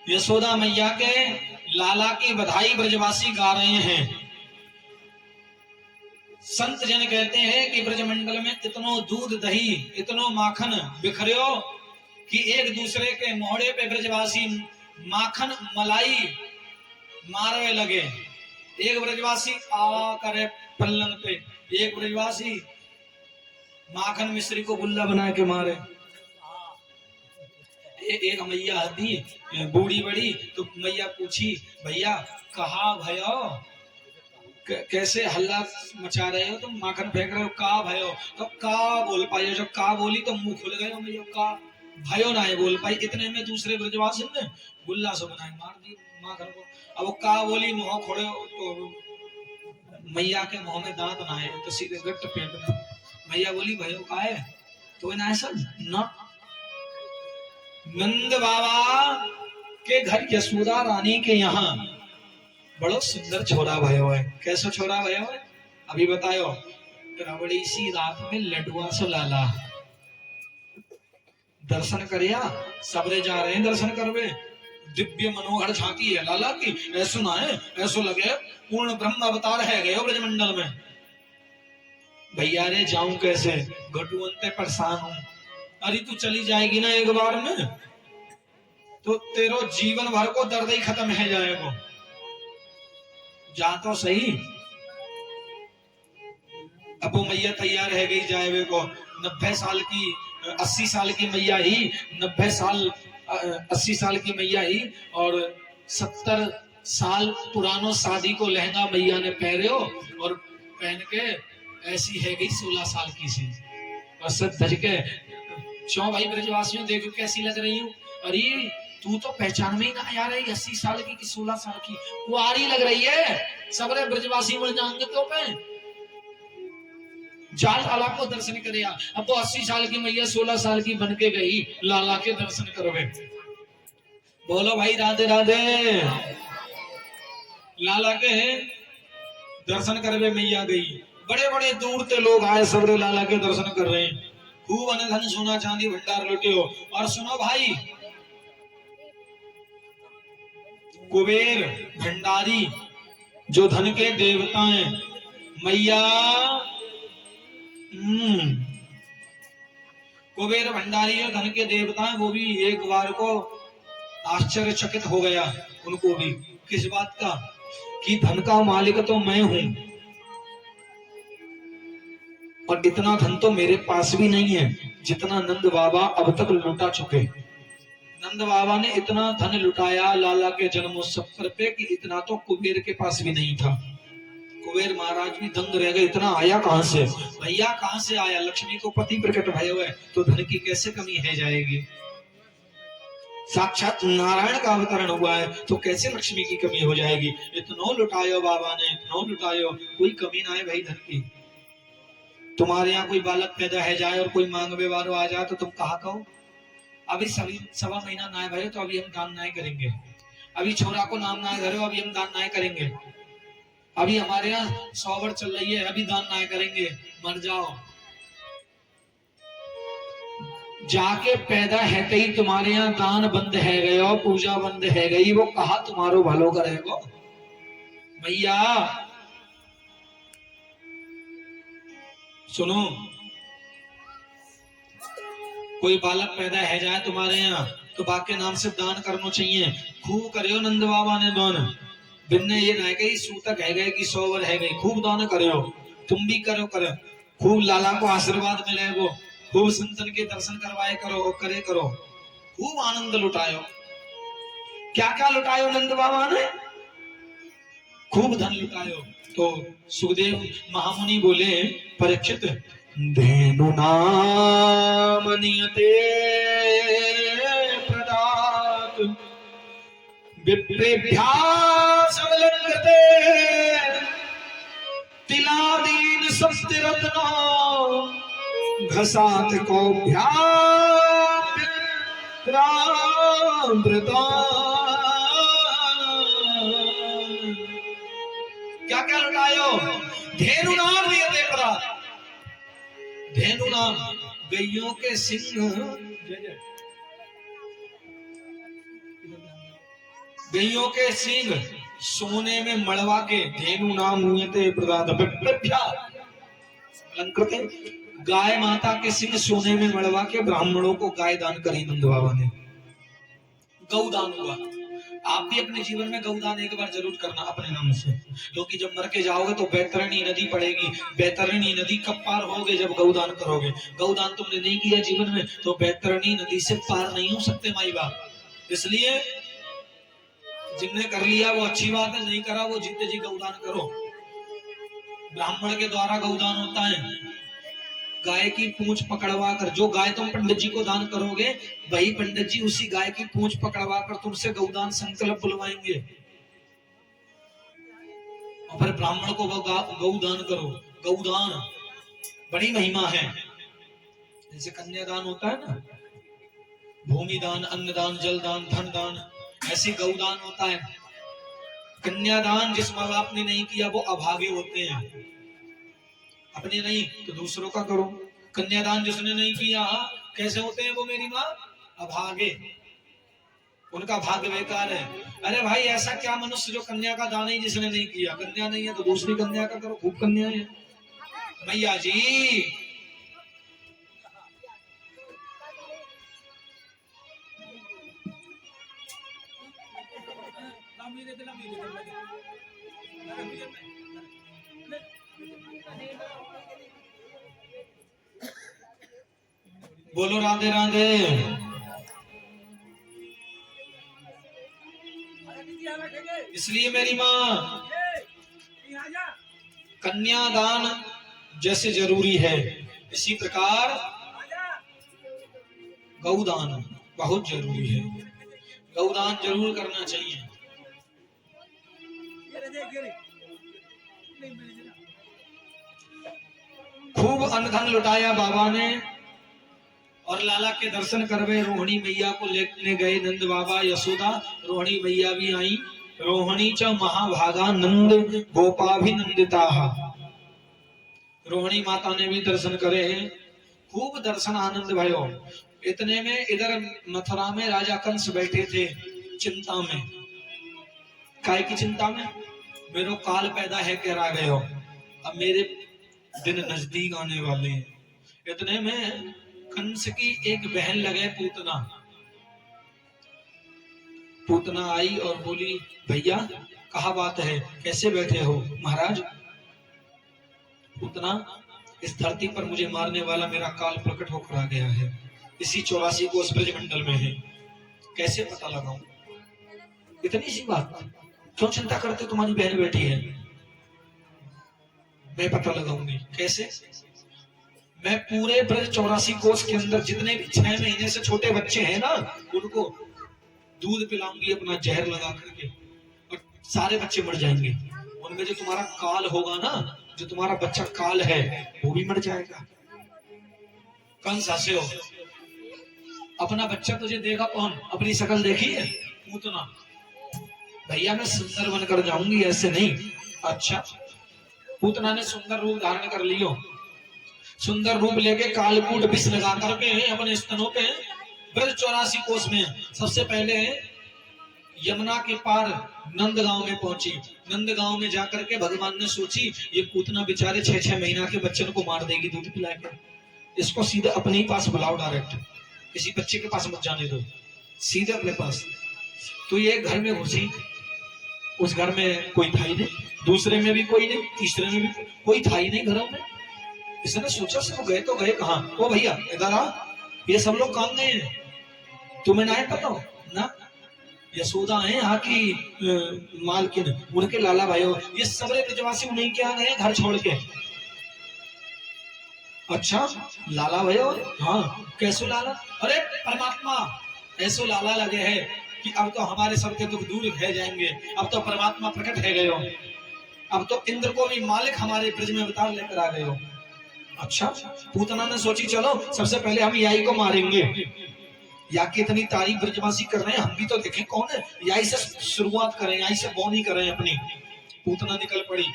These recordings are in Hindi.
यशोदा मैया के लाला की बधाई ब्रजवासी गा रहे हैं। संत जन कहते हैं कि ब्रजमंडल में इतनो दूध दही इतनो माखन बिखरियो कि एक दूसरे के मोहड़े पे ब्रजवासी माखन मलाई मारने लगे। एक ब्रजवासी आ करे पल्लंग पे, एक ब्रजवासी माखन मिश्री को गुल्ला बना के मारे। एक मैया थी बूढ़ी बड़ी, तो मैया पूछी भैया कहा भयो, कैसे हल्ला मचा रहे हो तुम, माखन फेंक रहे हो, का भयो? तो का बोल पाई, जब का बोली तो मुंह खुल गए मैया, का भयो ना बोल पाई। इतने में दूसरे ब्रजवासी ने गुल्ला से बनाए मार दी माखन को। अब वो का बोली मुंह खोड़े तो मैया के मुंह में दांत ना है तो सीधे गट्ट पेट में। मैया बोली भयो का है तो ना ऐसा ना। नंद बाबा के घर यशोदा रानी के यहाँ बड़ो सुंदर छोरा भयो है। कैसा छोरा भयो है अभी बतायो। रबड़ी सी रात में लडुआ सो लाला दर्शन करिया, सबरे जा रहे हैं दर्शन करवे। दिव्य मनोहर झांकी है लाला की, ऐसो ना है ऐसो लगे पूर्ण ब्रह्म अवतार है गए ब्रजमंडल में। भैया रे जाऊं कैसे, घटुअंते परेशान हूं। अरे तू चली जाएगी ना एक बार में तो तेरो जीवन भर को दर्द ही खत्म है जाएगा। जा तो सही। अब वो मैया तैयार है गई जाए को। 90 साल की 80 साल की मैया ही, 90 साल 80 साल की मैया ही और 70 साल पुरानो शादी को लहंगा मैया ने पहने हो और पहन के ऐसी है गई 16 साल की सी और सब धज के। क्यों भाई ब्रजवासियों देखो कैसी लग रही हूँ। अरे तू तो पहचान में ही ना यार 80 साल की 16 साल की कुआरी लग रही है। सबरे ब्रजवासी मिल जाएंगे तो पे जाल लाला को दर्शन करे। अब तो 80 साल की मैया 16 साल की बन के गई लाला के दर्शन करोगे। बोलो भाई राधे राधे। लाला के दर्शन करवे मैया गई। बड़े बड़े दूर से लोग आए सबरे लाला के दर्शन कर रहे हैं। खूब अन धन सोना चांदी भंडार लुटे हो। और सुनो भाई कुबेर भंडारी जो धन के देवता हैं मैया कुबेर भंडारी जो धन के देवता हैं वो भी एक बार को आश्चर्यचकित हो गया उनको भी। किस बात का कि धन का मालिक तो मैं हूं और इतना धन तो मेरे पास भी नहीं है जितना नंद बाबा अब तक लुटा चुके। नंद बाबा ने इतना धन लुटाया लाला के जन्मोत्सव पर पे कि इतना तो कुबेर के पास भी नहीं था। कुबेर महाराज भी दंग रह गए, इतना आया कहां से भैया, कहां से आया? लक्ष्मी को पति प्रकट भय हुए तो धन की कैसे कमी है जाएगी। साक्षात नारायण का अवतरण हुआ है तो कैसे लक्ष्मी की कमी हो जाएगी। इतनो लुटायो बाबा ने, इतनो लुटायो, कोई कमी ना है भाई धन की। तुम्हारे यहाँ कोई बालक पैदा है जाए और कोई मांगवे वालों आ जाए तो तुम कहा कहो अभी सभी 1.25 महीना ना भरे तो अभी हम दान ना करेंगे। अभी छोरा को नाम ना धरे अभी हम दान ना करेंगे। अभी हमारे यहाँ 100 वर्ष चल रही है अभी दान ना करेंगे। मर जाओ। जाके पैदा है कहीं तुम्हारे यहाँ दान बंद है गए और पूजा बंद है गई, वो कहा तुम्हारो भलो करेगा भैया। सुनो कोई बालक पैदा है जाए तुम्हारे यहाँ तो बाप के नाम से दान करना चाहिए। खूब करो नंद बाबा ने दान। बिन्ने ये ना गई सूतक है गए कि 100 वर है गई। खूब दान करो, तुम भी करो खूब लाला को आशीर्वाद मिलेगो। खूब संतन के दर्शन करवाए करो और करे करो। खूब आनंद लुटायो। क्या क्या लुटायो नंद बाबा ने? खूब धन लुटायो। तो सुखदेव महामुनि बोले परीक्षित धेनु नाम नियते प्रदात विप्रेभ्यास अवलंघते तिलादीन सस्ति रत्नो घसात को क्या क्या लुटायो? धेनु नाम दिए परा। धेनु नाम गैयों के सिंह गैयों के सींग सोने में मड़वा के धेनु नाम हुए थे प्रदान अलंकृत। गाय माता के सिंह सोने में मड़वा के ब्राह्मणों को गाय दान करी नंद बाबा ने। गौदान हुआ। आप भी अपने जीवन में गौदान एक बार जरूर करना अपने नाम से, क्योंकि जब मर के जाओगे तो बैतरणी नदी पड़ेगी। बैतरणी नदी कब पार होगे? जब गौदान करोगे। गौदान तुमने नहीं किया जीवन में तो बैतरणी नदी से पार नहीं हो सकते माई बाप। इसलिए जिनने कर लिया वो अच्छी बात है, नहीं करा वो जीते जी गौदान करो। ब्राह्मण के द्वारा गौदान होता है। गाय की पूंछ पकड़वा कर, जो गाय तुम पंडित जी को दान करोगे वही पंडित जी उसी गाय की पूंछ पकड़वा कर तुमसे गौदान संकल्प बुलवाएंगे और फिर ब्राह्मण को गौदान करो। गौदान बड़ी महिमा है। जैसे कन्यादान होता है ना, भूमि दान, अन्नदान, जल दान, धन दान, ऐसी गौदान होता है। कन्यादान जिस माँ बाप ने नहीं किया वो अभागे होते हैं। अपने नहीं तो दूसरों का करो। कन्यादान जिसने नहीं किया कैसे होते हैं वो मेरी माँ? अभागे, उनका भाग्य बेकार है। अरे भाई ऐसा क्या मनुष्य जो कन्या का दान ही जिसने नहीं किया? कन्या नहीं है तो दूसरी कन्या का करो, खूब कन्या है। मैया जी बोलो राधे राधे। इसलिए मेरी माँ कन्यादान जैसे जरूरी है इसी प्रकार गौदान बहुत जरूरी है। गौदान जरूर करना चाहिए। खूब अन्न लुटाया बाबा ने और लाला के दर्शन करवे रोहिणी मैया को लेने गए नंद बाबा यशोदा। रोहिणी मैया भी आई। रोहिणी च महाभागा नंद गोपाभिनंदिता। रोहिणी माता ने भी दर्शन करे हैं। खूब दर्शन आनंद भयो। इतने में इधर मथुरा में राजा कंस बैठे थे चिंता में। काय की चिंता में? मेरो काल पैदा है कह रहा गए हो, अब मेरे दिन नजदीक आने वाले हैं। इतने में कंस की एक बहन लगे पूतना। पूतना आई और बोली भैया कहा बात है, कैसे बैठे हो? महाराज पूतना, इस धरती पर मुझे मारने वाला मेरा काल प्रकट होकर आ गया है। इसी 84 कोस ब्रजमंडल में है, कैसे पता लगाऊं? इतनी सी बात, क्यों चिंता करते? तुम्हारी बहन बेटी है, मैं पता लगाऊंगी। कैसे? मैं पूरे ब्रज 84 कोस के अंदर जितने भी 6 महीने से छोटे बच्चे हैं ना उनको दूध पिलाऊंगी अपना जहर लगा करके और सारे बच्चे मर जाएंगे। उनमें जो तुम्हारा काल होगा ना, जो तुम्हारा बच्चा काल है वो भी मर जाएगा। कंस हंसे हो, अपना बच्चा तुझे देखा कौन? अपनी शक्ल देखी है? पूतना, भैया मैं सुंदर बनकर जाऊंगी, ऐसे नहीं। अच्छा, पूतना ने सुंदर रूप धारण कर लियो। सुंदर रूप लेके कालकूट विष लगा करके अपने स्तनों पे ब्रज 84 कोस में सबसे पहले यमुना के पार नंद गांव में पहुंची। नंद गांव में जाकर के भगवान ने सोची ये पूतना बेचारे 6-6 महीना के बच्चों को मार देगी दूध पिलाकर, इसको सीधे अपने ही पास बुलाओ, डायरेक्ट किसी बच्चे के पास मत जाने दो, सीधे अपने पास। तो ये घर में घुसी, उस घर में कोई था ही नहीं, दूसरे में भी कोई नहीं, तीसरे में भी कोई था ही नहीं घरों में। इसने सोचा सब गए तो गए कहाँ? ओ भैया इधर आ, ये सब लोग काम गए हैं, तुम्हें ना है पता ना? यशोदा है यहाँ की मालकिन, उनके लाला भाई, ये सबरे ब्रजवासी नहीं क्या गए घर छोड़ के? अच्छा लाला भाई? हाँ कैसो लाला? अरे परमात्मा ऐसो लाला लगे है कि अब तो हमारे सबके दुख दूर रह जाएंगे, अब तो परमात्मा प्रकट है गए हो, अब तो इंद्र को भी मालिक हमारे ब्रज में अवतार लेकर आ गए हो। अच्छा, पूतना ने सोची चलो सबसे पहले हम याई को मारेंगे, या की इतनी तारीफ ब्रजवासी कर रहे हैं, हम भी तो देखें कौन है, याई से शुरुआत करें, याई से बौनी करें अपनी। पूतना निकल पड़ी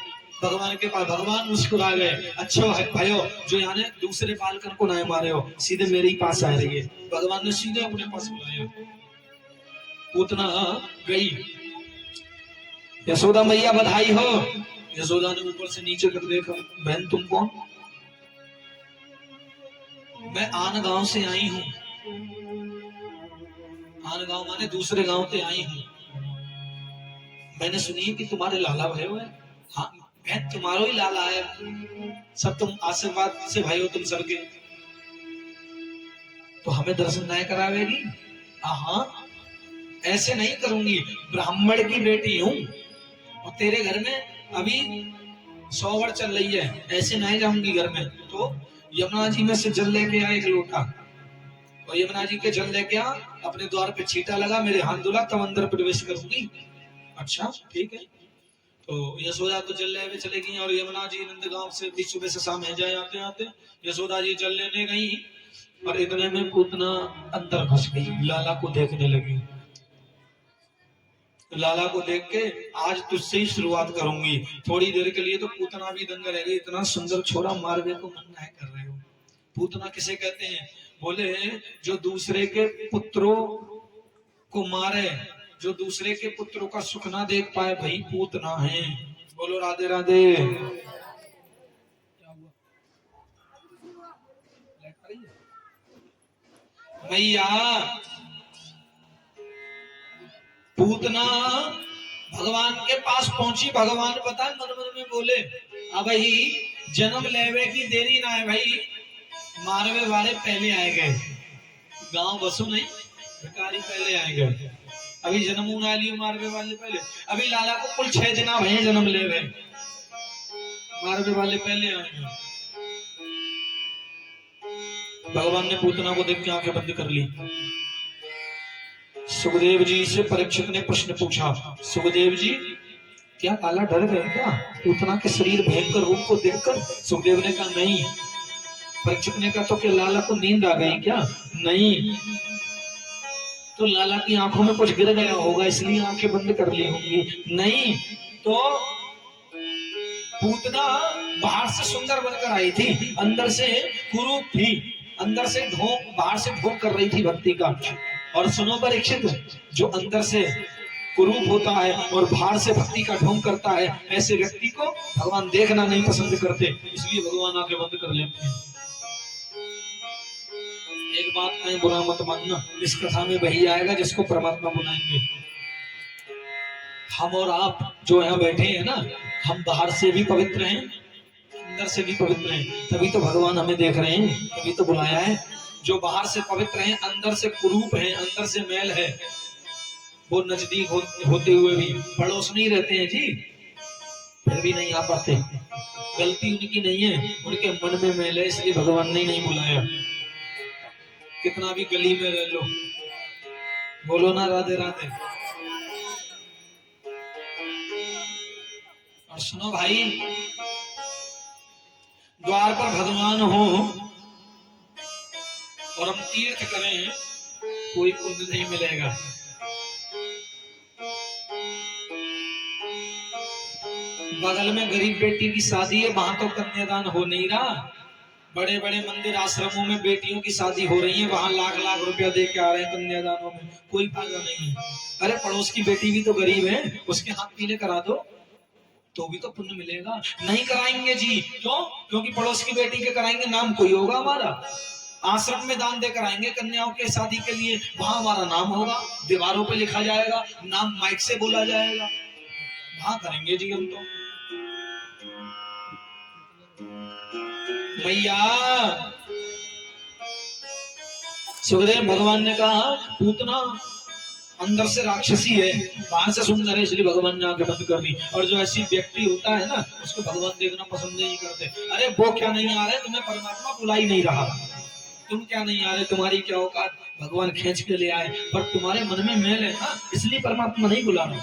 भगवान के पास। भगवान मुस्कुरा गए, अच्छा है भाइयों जो यानी दूसरे बालकन को ना मारे हो, सीधे मेरे ही पास आ रही है। भगवान ने सीधे अपने पास बुलाया। पूतना गई यशोदा मैया बधाई हो। यशोदा ने ऊपर से नीचे कर देखा, बहन तुम कौन? मैं आन गांव से आई हूं। आन गांव माने दूसरे गांव से आई हूं। मैंने सुनी है कि तुम्हारे लाला भय है। हाँ बहन तुम्हारो ही लाला है, सब तुम आशीर्वाद से भाई हो तुम सबके, तो हमें दर्शन नहीं करावेगी? हाँ ऐसे नहीं करूंगी, ब्राह्मण की बेटी हूं और तेरे घर में अभी 100 वर्ष चल रही है, ऐसे नहीं जाऊंगी घर में। तो यमुना जी में से जल लेके आ एक लोटा, और यमुना जी के जल लेके आ, अपने द्वार पे छींटा लगा, मेरे हाथ धुला, तब अंदर प्रवेश करूंगी। अच्छा ठीक है। तो यशोदा तो जल लेने चले गई और यमुना जी नंदगांव से भी सुबह से शाम है जाए आते आते यशोदा जी जल लेने गई और इतने में पूतना अंदर घुस गई, लाला को देखने लगी। लाला को देख के आज तुझसे ही शुरुआत करूंगी। थोड़ी देर के लिए तो पूतना भी दंग रह गई, इतना सुंदर छोरा मारने को मन नहीं कर रहे हो। पूतना किसे कहते हैं? बोले जो दूसरे के पुत्रों को मारे, जो दूसरे के पुत्रों का सुख ना देख पाए, भाई पूतना है। बोलो राधे राधे। भैया पूतना भगवान के पास पहुंची, भगवान बता मन मन में बोले अब भाई जन्म लेवे की देरी ना है भाई, मारवे वाले पहले आए गए, गांव बसु नहीं भिखारी पहले आए गए, अभी जन्म ना लियो मारवे वाले पहले। अभी लाला को कुल 6 जना भैया जन्म ले गए, मारवे वाले पहले आए गए। भगवान ने पूतना को देख के आंखें बंद कर ली। सुखदेव जी से परीक्षित ने प्रश्न पूछा, सुखदेव जी क्या लाला डर गए क्या पूतना के शरीर भयंकर रूप को देखकर? सुखदेव ने कहा नहीं। परीक्षित ने कहा तो क्या लाला को नींद आ गई क्या? नहीं। तो लाला की आंखों में कुछ गिर गया होगा इसलिए आंखें बंद कर ली होंगी? नहीं। तो पूतना बाहर से सुंदर बनकर आई थी, अंदर से कुरूप थी, अंदर से ढोंग, बाहर से ढोंग कर रही थी भक्ति का। और सुनो परीक्षित, जो अंदर से कुरूप होता है और बाहर से भक्ति का ढोंग करता है, ऐसे व्यक्ति को भगवान देखना नहीं पसंद करते, इसलिए भगवान आंखें बंद कर लेते हैं। एक बात कहें बुरा मत मानना, इस कथा में वही आएगा जिसको परमात्मा बुलाएंगे। हम और आप जो यहाँ बैठे हैं ना, हम बाहर से भी पवित्र हैं, अंदर से भी पवित्र हैं, तभी तो भगवान हमें देख रहे हैं, तभी तो बुलाया है। जो बाहर से पवित्र हैं, अंदर से कुरूप हैं, अंदर से मैल है, वो नजदीक होते हुए भी पड़ोस नहीं रहते हैं जी, फिर भी नहीं आ पाते। गलती उनकी नहीं है, उनके मन में मैल है, इसलिए भगवान ने नहीं बुलाया। कितना भी गली में रह लो, बोलो ना राधे राधे। और सुनो भाई, द्वार पर भगवान हो और हम तीर्थ करें, कोई पुण्य नहीं मिलेगा। बगल में गरीब बेटी की शादी है, वहां तो कन्यादान हो नहीं रहा। बड़े बड़े मंदिर आश्रमों में बेटियों की शादी हो रही है, वहां लाख लाख रुपया दे के आ रहे हैं कन्यादानों में, कोई फायदा नहीं। अरे पड़ोस की बेटी भी तो गरीब है, उसके हाथ पीले करा दो तो भी तो पुण्य मिलेगा। नहीं कराएंगे जी, क्यों? क्योंकि पड़ोस की बेटी के कराएंगे नाम कोई होगा हमारा। आश्रम में दान देकर आएंगे कन्याओं के शादी के लिए, वहां हमारा नाम होगा, दीवारों पे लिखा जाएगा, नाम माइक से बोला जाएगा, वहां करेंगे जी हम तो। भैया सुखदेव भगवान ने कहा पूतना अंदर से राक्षसी है, बाहर से सुंदर है, इसलिए भगवान ने आंखें बंद कर दी। और जो ऐसी व्यक्ति होता है ना, उसको भगवान देखना पसंद नहीं करते। अरे वो क्या नहीं आ रहे, तुम्हें परमात्मा बुला ही नहीं रहा, तुम क्या नहीं आ रहे, तुम्हारी क्या औकात, भगवान खींच के ले आए, पर तुम्हारे मन में मैल है ना, इसलिए परमात्मा नहीं बुला रहे।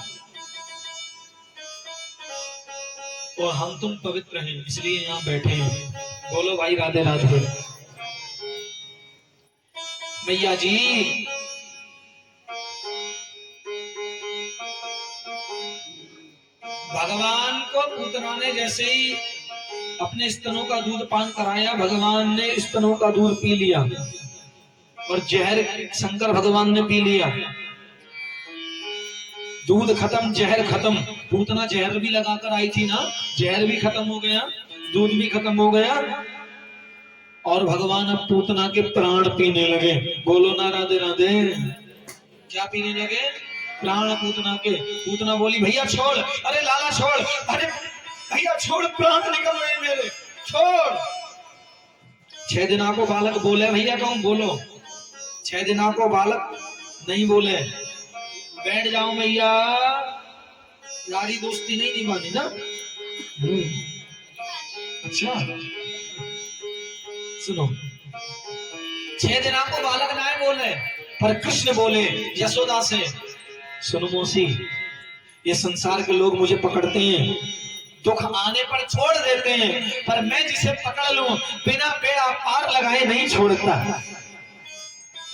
और हम तुम पवित्र हैं, इसलिए यहाँ बैठे हैं। बोलो भाई राधे राधे। मैया जी भगवान को पूतना ने जैसे ही अपने स्तनों का दूध पान कराया, भगवान ने स्तनों का दूध पी लिया और जहर शंकर भगवान ने पी लिया। दूध खत्म, जहर खत्म। पूतना जहर भी लगाकर आई थी ना, जहर भी खत्म हो गया, दूध भी खत्म हो गया, और भगवान अब पूतना के प्राण पीने लगे। बोलो ना राधे राधे। क्या पीने लगे? प्राण पूतना के। पूतना बोली भैया छोड़, अरे लाला छोड़, अरे भैया छोड़, प्राण निकल रहे मेरे, छोड़। 6 दिना को बालक बोले, भैया कहूं बोलो। 6 दिना को बालक नहीं बोले, बैठ जाओ भैया, यारी दोस्ती नहीं निभानी ना। अच्छा सुनो, 6 दिना को बालक ना बोले, पर कृष्ण बोले यशोदा से, सुनो मौसी, ये संसार के लोग मुझे पकड़ते हैं, दुख आने पर छोड़ देते हैं, पर मैं जिसे पकड़ लूं बिना बेड़ा पार लगाए नहीं छोड़ता।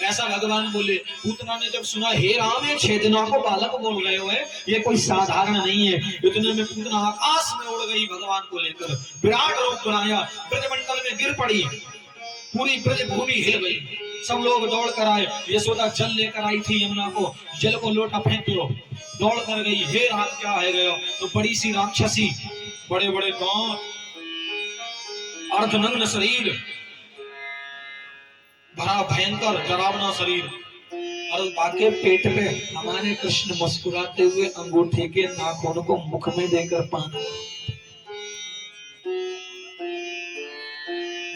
ऐसा भगवान बोले। पूतना ने जब सुना, हे राम, ये 6 दिनों को बालक बोल रहे हो, ये कोई साधारण नहीं है। इतने में पूतना आकाश में उड़ गई, भगवान को लेकर विराट रूप बनाया, ब्रजमंडल में गिर पड़ी, पूरी ब्रज भूमि हिल गई, सब लोग दौड़ कर आए। यशोदा जल लेकर आई थी यमुना को, जल को लोटा फेंक दो, दौड़ कर गई। हे राम, क्या है गया? तो बड़ी सी राक्षसी, बड़े बड़े दांत, अर्धनग्न शरीर, बड़ा भयंकर डरावना शरीर, और बाके पेट पे हमारे कृष्ण मुस्कुराते हुए अंगूठे के नाखून को मुख में देकर पान,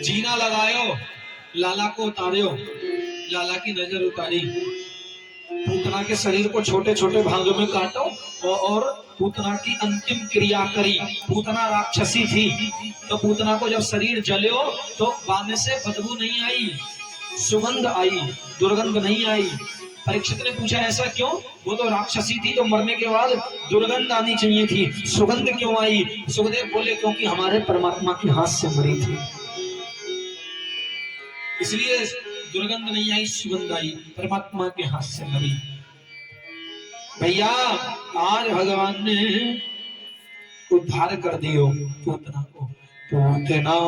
जीना लगायो, लाला को उतारियो, लाला की नजर उतारी, पूतना के शरीर को छोटे छोटे भागों में काटो और पूतना की अंतिम क्रिया करी। पूतना राक्षसी थी, तो पूतना को जब शरीर जलो तो बामे से बदबू नहीं आई, सुगंध आई, दुर्गंध नहीं आई। परीक्षित ने पूछा ऐसा क्यों? वो तो राक्षसी थी, तो मरने के बाद दुर्गंध आनी चाहिए थी, सुगंध क्यों आई? सुखदेव बोले क्योंकि हमारे परमात्मा के हाथ से मरी थी, इसलिए दुर्गंध नहीं आई, सुगंध आई, परमात्मा के हाथ से मरी। भैया आज भगवान ने उद्धार कर दियो पूतना को। पूतना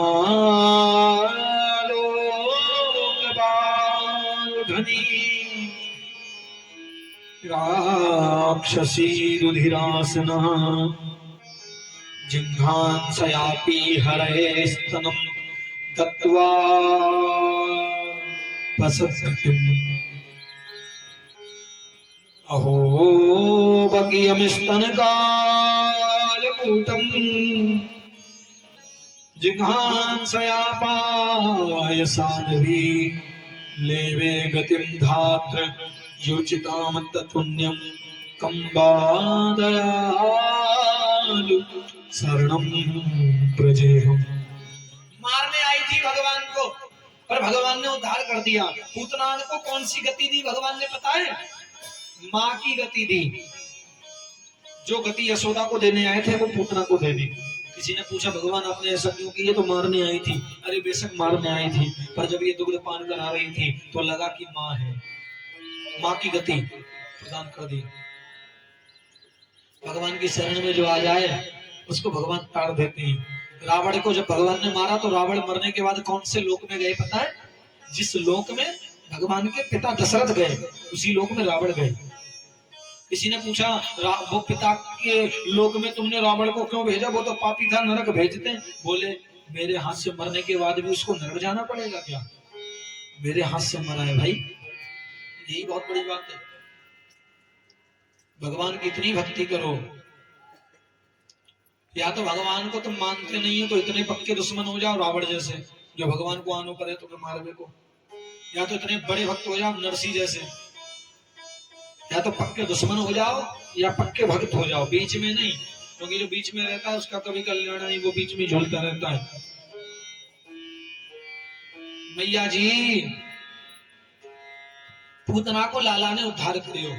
राक्षसी रुधिरासना जिघ्रांसयापि हरे स्तनम दत्त्वा पसत्कृतिम् अहो बकीयमिस्तनकालकूटम् जिघ्रांसयापाय साध्वी लेवे गतिं धात्र योचिताम तत्पुण्यम कंबादयालु शरणम प्रजेहम। मारने आई थी भगवान को, पर भगवान ने उद्धार कर दिया। पूतना को कौन सी गति दी भगवान ने पता है? माँ की गति दी। जो गति यशोदा को देने आए थे वो पूतना को दे दी। किसी ने पूछा भगवान आपने ऐसा क्यों किया? तो मारने आई थी। अरे बेशक मारने आई थी, पर जब ये दुग्ध पान करा रही थी तो लगा कि माँ है, माँ की गति प्रदान कर दी। भगवान की शरण में जो आ जाए उसको भगवान ताड़ देते हैं। रावण को जब भगवान ने मारा तो रावण मरने के बाद कौन से लोक में गए पता है? जिस लोक में भगवान के पिता दशरथ गए उसी लोक में रावण गए। किसी ने पूछा वो पिता के लोक में तुमने रावण को क्यों भेजा? वो तो पापी था, नरक भेजते। बोले मेरे हाथ से मरने के बाद भी उसको नरक जाना पड़ेगा क्या? मेरे हाथ से मरा है भाई, यही बहुत बड़ी बात है। भगवान की इतनी भक्ति करो, या तो भगवान को तुम मानते नहीं हो तो इतने पक्के दुश्मन हो जाओ रावण जैसे, जो भगवान को आनो करे तो मारने को, या तो इतने बड़े भक्त हो जाओ नरसिंह जैसे, या तो पक्के दुश्मन हो जाओ या पक्के भक्त हो जाओ, बीच में नहीं। क्योंकि जो बीच में रहता है उसका कभी कल्याण नहीं, वो बीच में झूलता रहता है। मैया जी पूतना को लाला ने उद्धार करियो।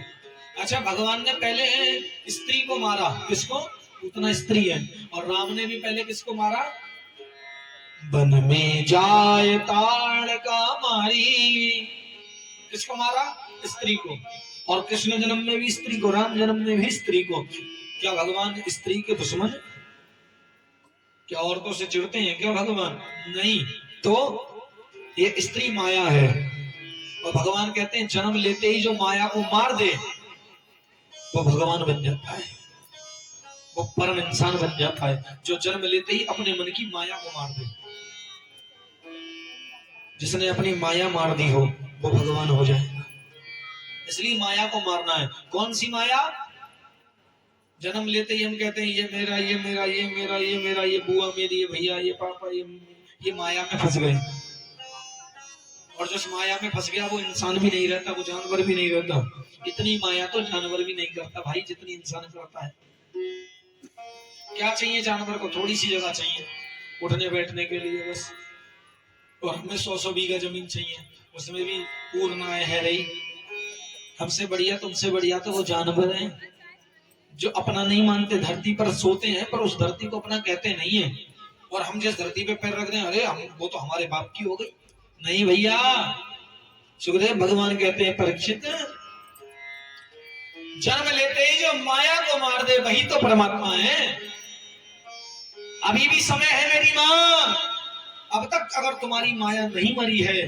अच्छा, भगवान ने पहले स्त्री को मारा। किसको? पूतना स्त्री है। और राम ने भी पहले किसको मारा? वन में जाए ताड़ का मारी। किसको मारा? स्त्री को। और कृष्ण जन्म में भी स्त्री को, राम जन्म में भी स्त्री को। क्या भगवान स्त्री के दुश्मन? क्या औरतों से चिढ़ते हैं क्या भगवान? नहीं। तो ये स्त्री माया है, और भगवान कहते हैं जन्म लेते ही जो माया को मार दे वो भगवान बन जाता है, वो परम इंसान बन जाता है, जो जन्म लेते ही अपने मन की माया को मार दे। जिसने अपनी माया मार दी हो वो भगवान हो जाएगा। इसलिए माया को मारना है। कौन सी माया? जन्म लेते ही हम कहते हैं ये मेरा, ये मेरा, ये मेरा, ये मेरा, ये बुआ मेरी, ये भैया, ये पापा, ये माया में फंस गए। और जो माया में फंस गया वो इंसान भी नहीं रहता, वो जानवर भी नहीं रहता। इतनी माया तो जानवर भी नहीं करता भाई जितनी इंसान करता है। क्या चाहिए जानवर को? थोड़ी सी जगह चाहिए उठने बैठने के लिए बस। और हमें 100 बीघा जमीन चाहिए, उसमें भी पूर्ण है रही। हमसे बढ़िया तुमसे बढ़िया तो वो जानवर हैं जो अपना नहीं मानते, धरती पर सोते हैं पर उस धरती को अपना कहते नहीं है। और हम जिस धरती पे पैर रख दें, अरे हम वो तो हमारे बाप की हो गई। नहीं भैया, सुखदेव भगवान कहते हैं परीक्षित, जन्म लेते ही जो माया को मार दे वही तो परमात्मा है। अभी भी समय है मेरी माँ, अब तक अगर तुम्हारी माया नहीं मरी है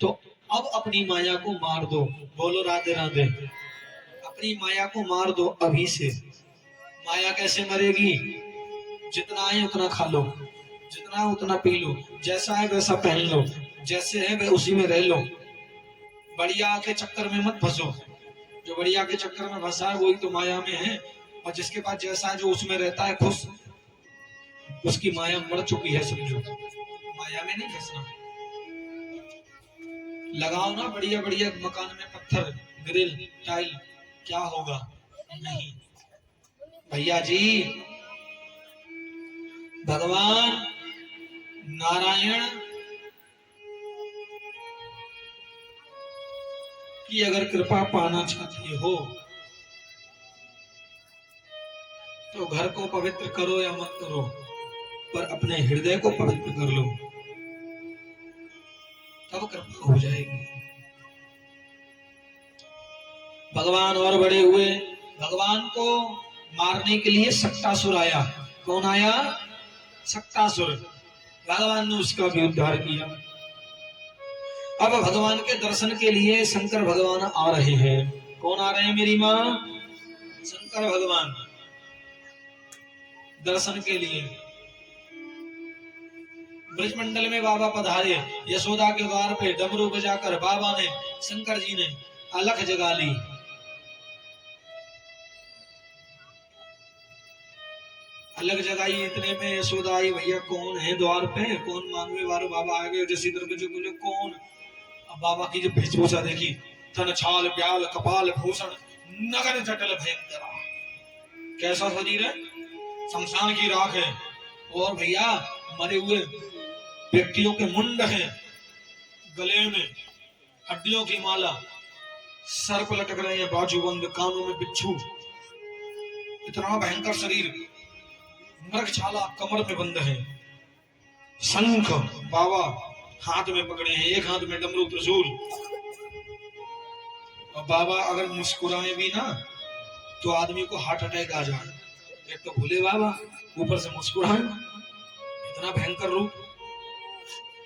तो अब अपनी माया को मार दो। बोलो राधे राधे। अपनी माया को मार दो अभी से। माया कैसे मरेगी? जितना है उतना खा लो, जितना है उतना पी लो, जैसा है वैसा पहन लो, जैसे है वह उसी में रह लो। बढ़िया के चक्कर में मत फंसो। जो बढ़िया के चक्कर में फंसा है वही तो माया में है। और जिसके पास जैसा है जो उसमें रहता है खुश, उसकी माया मर चुकी है समझो। माया में नहीं फंसना। लगाओ ना बढ़िया बढ़िया मकान में पत्थर, ग्रिल, टाइल, क्या होगा? नहीं भैया जी। भगवान नारायण की अगर कृपा पाना चाहते हो तो घर को पवित्र करो या मत करो, पर अपने हृदय को पवित्र कर लो, तब कृपा हो जाएगी। भगवान और बड़े हुए। भगवान को मारने के लिए सक्टासुर आया। कौन आया? सक्टासुर। भगवान ने उसका भी उद्धार किया। अब भगवान के दर्शन के लिए शंकर भगवान आ रहे हैं। कौन आ रहे हैं मेरी माँ? शंकर भगवान दर्शन के लिए। ब्रजमंडल में बाबा पधारे। यशोदा के द्वार पे डमरू बजाकर बाबा ने, शंकर जी ने अलख जगा ली। अलग जगाई। इतने में यशोदा आई। भैया कौन है द्वार पे? कौन मांगने वाले? बाबा आ गए। जैसे इधर बच्चों बोले कौन? अब बाबा की जब वेशभूषा देखी, तन छाल ब्याल कपाल भूषण नगर जटल भयंकर। कैसा शरीर है? शमशान की राख है। और भैया मरे हुए व्यक्तियों के मुंड हैं, गले में हड्डियों की माला, सर पर लटक रहे हैं बाजूबंद, कानों में बिच्छू। इतना भयंकर शरीर, मृगछाला कमर में बंद है। शंख बाबा हाथ में पकड़े हैं, एक हाथ में डमरू त्रिशूल। और बाबा अगर मुस्कुराए भी ना तो आदमी को हार्ट अटैक आ जाए। एक तो भूले बाबा, ऊपर से मुस्कुराए। इतना भयंकर रूप।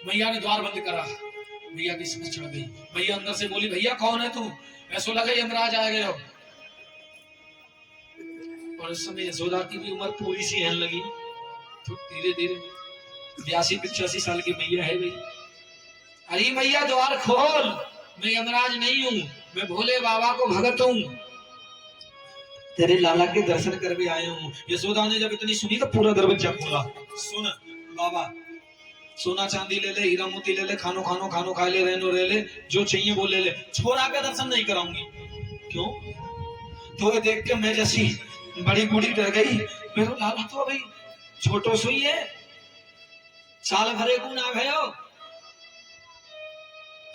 मैया ने द्वार बंद करा। भैया की समझ चढ़ गई। भैया अंदर से बोली, भैया कौन है तू? ऐसा लगा यमराज आ गए हो। और इस समय यशोदा की भी उम्र पूरी सी रहने लगी। तो धीरे धीरे 82-85 साल की मैया है भाई। अरे मैया द्वार खोल, मैं यमराज नहीं हूँ, मैं भोले बाबा को भगत हूँ, तेरे लाला के दर्शन कर भी आया हूँ। यशोदा ने जब इतनी सुनी तो पूरा दरवाजा खोला। सुन बाबा, सोना चांदी ले ले, हीरा मोती ले ले, खानो खानो खानो खा ले, रहनो रह ले, जो चाहिए वो ले ले, छोरा के दर्शन नहीं कराऊंगी। क्यों? तो ये देख के मैं जैसी बड़ी बूढ़ी डर गई। मेरे लाला तो भाई छोटो सुई है, साल भरे को ना भयो,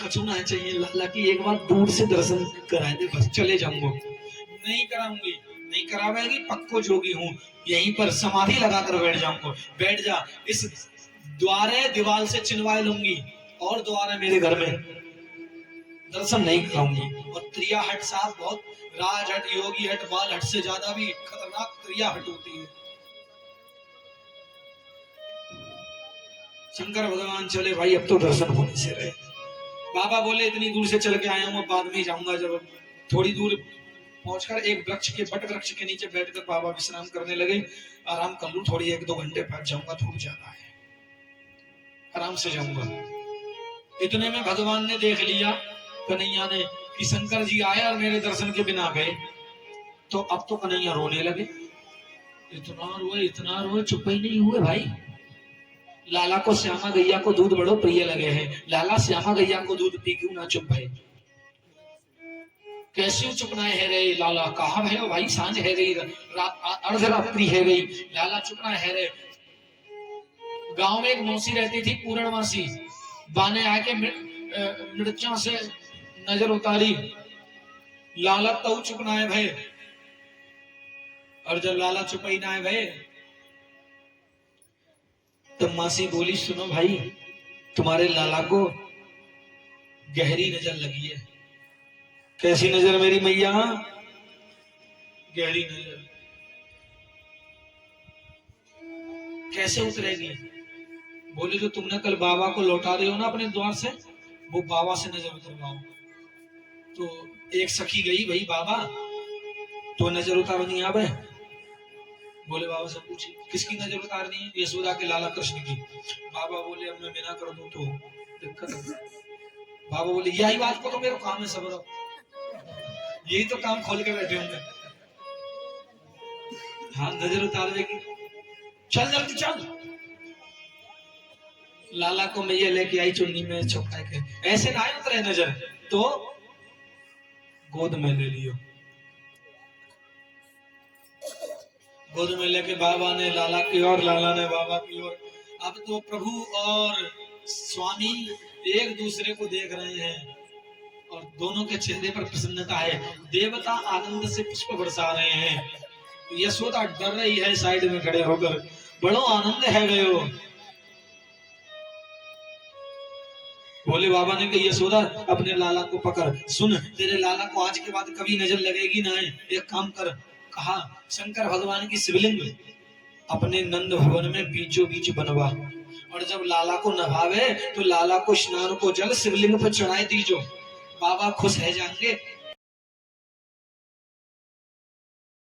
कछु ना चाहिए। लाला की एक बार दूर से दर्शन कराए दे बस, चले जाऊंगा। नहीं कराऊंगी, नहीं करावेगी, पक्को जोगी हूँ, यहीं पर समाधि लगाकर बैठ जाऊंगा। बैठ जा, इस द्वारे दीवार से चिन्हवा लूंगी और द्वारे मेरे घर में दर्शन नहीं कराऊंगी। और त्रिया हट साहब बहुत, राज हट, योगी हट, बाल हट से ज्यादा भी खतरनाक त्रिया हट होती है। शंकर भगवान चले भाई, अब तो दर्शन होने से रहे। बाबा बोले इतनी दूर से चल के आया हूँ, अब बाद में ही जाऊंगा। जब थोड़ी दूर पहुंचकर एक वृक्ष के बट वृक्ष के नीचे बैठकर बाबा विश्राम करने लगे। आराम कर लूं थोड़ी, 1-2 घंटे बैठ जाऊंगा, धूप ज्यादा है, आराम से जाऊंगा। इतने में भगवान ने देख लिया, कन्हैया ने, कि शंकर जी आए और मेरे दर्शन के बिना गए। तो अब तो कन्हैया रोने लगे, इतना रोए, चुप ही नहीं हुए भाई। लाला को श्यामा गैया को दूध बड़ो प्रिय लगे हैं, लाला श्यामा गैया को दूध पी क्यों ना चुप भय। कैसे चुप ना है रे लाला, कहा भयो भाई, सांझ है गई, अर्धरात्रि है गई, लाला चुप ना है रे। गांव में एक मौसी रहती थी, पूरण मौसी, बाने आके मिर्चा से नजर उतारी, लाला तो चुप ना है भय। और जब लाला चुप ही ना है भय, तो मासी बोली, सुनो भाई, तुम्हारे लाला को गहरी नजर लगी है। कैसी नजर मेरी मैया? गहरी नजर। कैसे उतरेगी? बोले जो तुमने कल बाबा को लौटा रहे हो ना अपने द्वार से, वो बाबा से नजर उतरवाओ। तो एक सखी गई, भाई बाबा तो नजर उतारनी आवे? बोले बाबा से पूछी, किसकी नजर उतारनी है? यशोदा के लाला कृष्ण की। बाबा बोले अब मैं बिना कर दूं तो दिक्कत है। बाबा बोले यही बात को तो मेरा काम है, सब यही तो काम खोल के बैठे होंगे। हाँ नजर उतार देगी, चल जल्दी चल। लाला को मैया लेके आई चुन्नी में छुपा के, ऐसे ना उतरे नजर, तो गोद में ले लियो। गोद में लेके बाबा ने लाला की ओर, लाला ने बाबा की ओर। अब तो प्रभु और स्वामी एक दूसरे को देख रहे हैं और दोनों के चेहरे पर प्रसन्नता है। देवता आनंद से पुष्प बरसा रहे हैं। यशोदा डर रही है साइड में खड़े होकर, बड़ो आनंद है गयो। बोले बाबा ने कहा यशोदा अपने लाला को पकड़, सुन तेरे लाला को आज के बाद कभी नजर लगेगी ना, एक काम कर। कहा शंकर भगवान की शिवलिंग अपने नंद भवन में बीचों बीच बनवा, और जब लाला को नभावे तो लाला को स्नान को जल शिवलिंग पर चढ़ाए दीजो, बाबा खुश है जाएंगे।